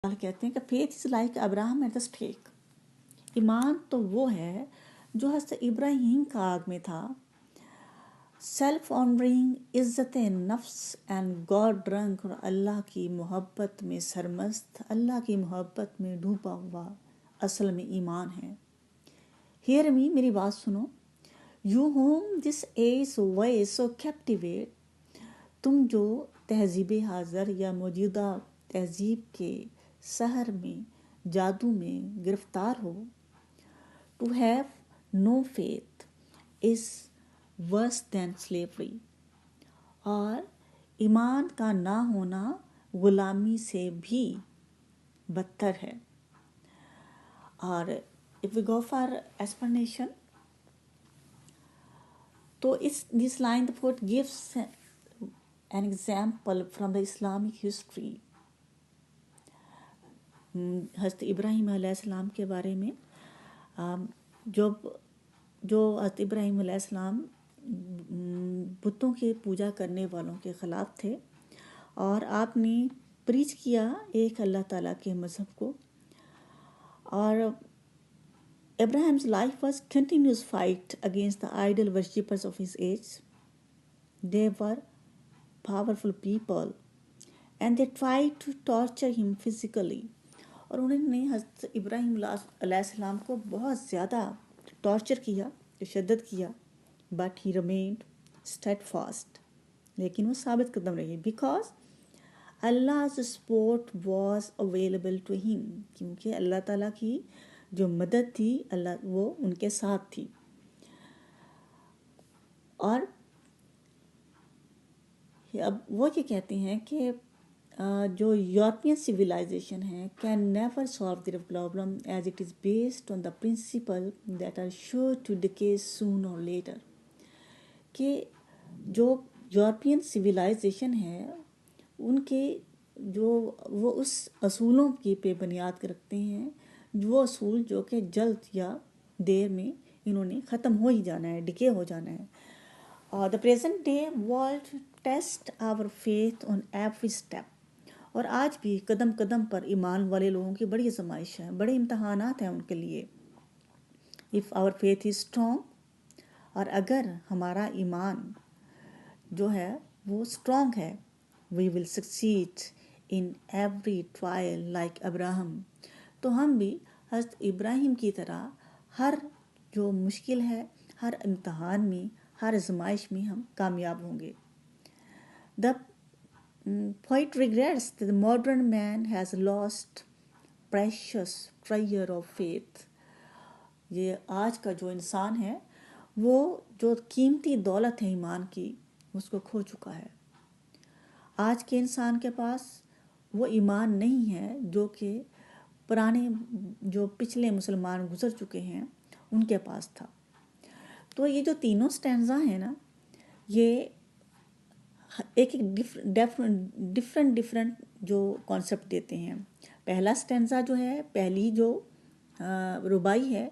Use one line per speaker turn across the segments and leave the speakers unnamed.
کہتے ہیں کہ faith is like Abraham at the stake. ایمان تو وہ ہے جو حضرت ابراہیم کا آگ میں تھا. سیلف آنرنگ، عزت نفس اینڈ گاڈ ڈرنک، اور اللہ کی محبت میں سرمست، اللہ کی محبت میں ڈوبا ہوا اصل میں ایمان ہے. ہیئر می، میری بات سنو. You whom this age vice so captivate, تم جو تہذیب حاضر یا موجودہ تہذیب کے سحر میں، جادو میں گرفتار ہو. To have no faith is worse than slavery, اور ایمان کا نہ ہونا غلامی سے بھی بدتر ہے. اور if we go for explanation, تو this line the poet gives an example from the Islamic history. حضرت ابراہیم علیہ السلام کے بارے میں، جو حضرت ابراہیم علیہ السلام بتوں کی پوجا کرنے والوں کے خلاف تھے، اور آپ نے پریچ کیا ایک اللہ تعالیٰ کے مذہب کو. اور Abraham's life was continuous fight against the idol worshippers of his age. They were powerful people and they tried to torture him physically. اور انہوں نے حضرت ابراہیم علیہ السلام کو بہت زیادہ ٹارچر کیا، تشدد کیا. But he remained steadfast, لیکن وہ ثابت قدم رہے. Because Allah's support was available to him، کیونکہ اللہ تعالیٰ کی جو مدد تھی اللہ وہ ان کے ساتھ تھی. اور اب وہ یہ کہتے ہیں کہ جو یورپین سویلائزیشن ہے can never solve their problem as it is based on the principle that are sure to decay soon or later. کہ جو یورپین سویلائزیشن ہے ان کے جو وہ اس اصولوں کی پہ بنیاد رکھتے ہیں، وہ اصول جو کہ جلد یا دیر میں انہوں نے ختم ہو ہی جانا ہے، ڈکے ہو جانا ہے. The present day world test our faith on every step. اور آج بھی قدم قدم پر ایمان والے لوگوں کی بڑی آزمائش ہے، بڑے امتحانات ہیں ان کے لیے. If our faith is strong, اور اگر ہمارا ایمان جو ہے وہ اسٹرانگ ہے، we will succeed in every trial like Abraham, تو ہم بھی حضرت ابراہیم کی طرح ہر جو مشکل ہے، ہر امتحان میں، ہر آزمائش میں ہم کامیاب ہوں گے. The poet regrets that the modern man has lost precious treasure of faith. یہ آج کا جو انسان ہے وہ جو قیمتی دولت ہے ایمان کی، اس کو کھو چکا ہے. آج کے انسان کے پاس وہ ایمان نہیں ہے جو کہ پرانے جو پچھلے مسلمان گزر چکے ہیں ان کے پاس تھا. تو یہ جو تینوں سٹینزا ہیں نا، یہ ایک ڈفرینٹ جو کانسیپٹ دیتے ہیں. پہلا سٹینزا جو ہے، پہلی جو ربائی ہے،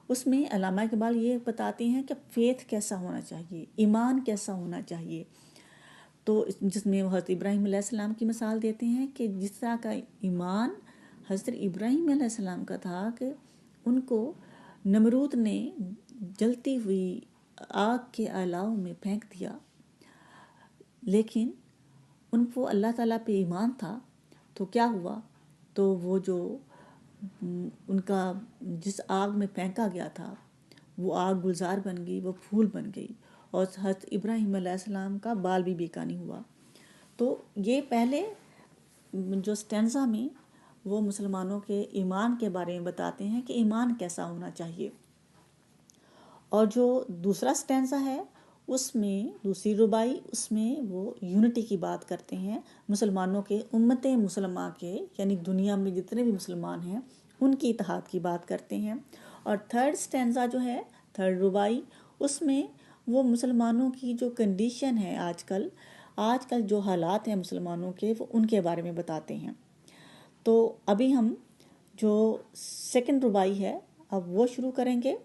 اس میں علامہ اقبال یہ بتاتے ہیں کہ فیتھ کیسا ہونا چاہیے، ایمان کیسا ہونا چاہیے. تو جس میں حضرت ابراہیم علیہ السلام کی مثال دیتے ہیں کہ جس طرح کا ایمان حضرت ابراہیم علیہ السلام کا تھا کہ ان کو نمرود نے جلتی ہوئی آگ کے الاؤ میں پھینک دیا، لیکن ان کو اللہ تعالیٰ پہ ایمان تھا. تو کیا ہوا؟ تو وہ جو ان کا جس آگ میں پھینکا گیا تھا وہ آگ گلزار بن گئی، وہ پھول بن گئی، اور حضرت ابراہیم علیہ السلام کا بال بھی بیکا نہیں ہوا. تو یہ پہلے جو سٹینزا میں وہ مسلمانوں کے ایمان کے بارے میں بتاتے ہیں کہ ایمان کیسا ہونا چاہیے. اور جو دوسرا سٹینزا ہے اس میں، دوسری ربائی، اس میں وہ یونٹی کی بات کرتے ہیں، مسلمانوں کے، امت مسلمہ کے، یعنی دنیا میں جتنے بھی مسلمان ہیں ان کی اتحاد کی بات کرتے ہیں. اور تھرڈ سٹینزا جو ہے، تھرڈ ربائی، اس میں وہ مسلمانوں کی جو کنڈیشن ہے آج کل جو حالات ہیں مسلمانوں کے، وہ ان کے بارے میں بتاتے ہیں. تو ابھی ہم جو سیکنڈ ربائی ہے اب وہ شروع کریں گے.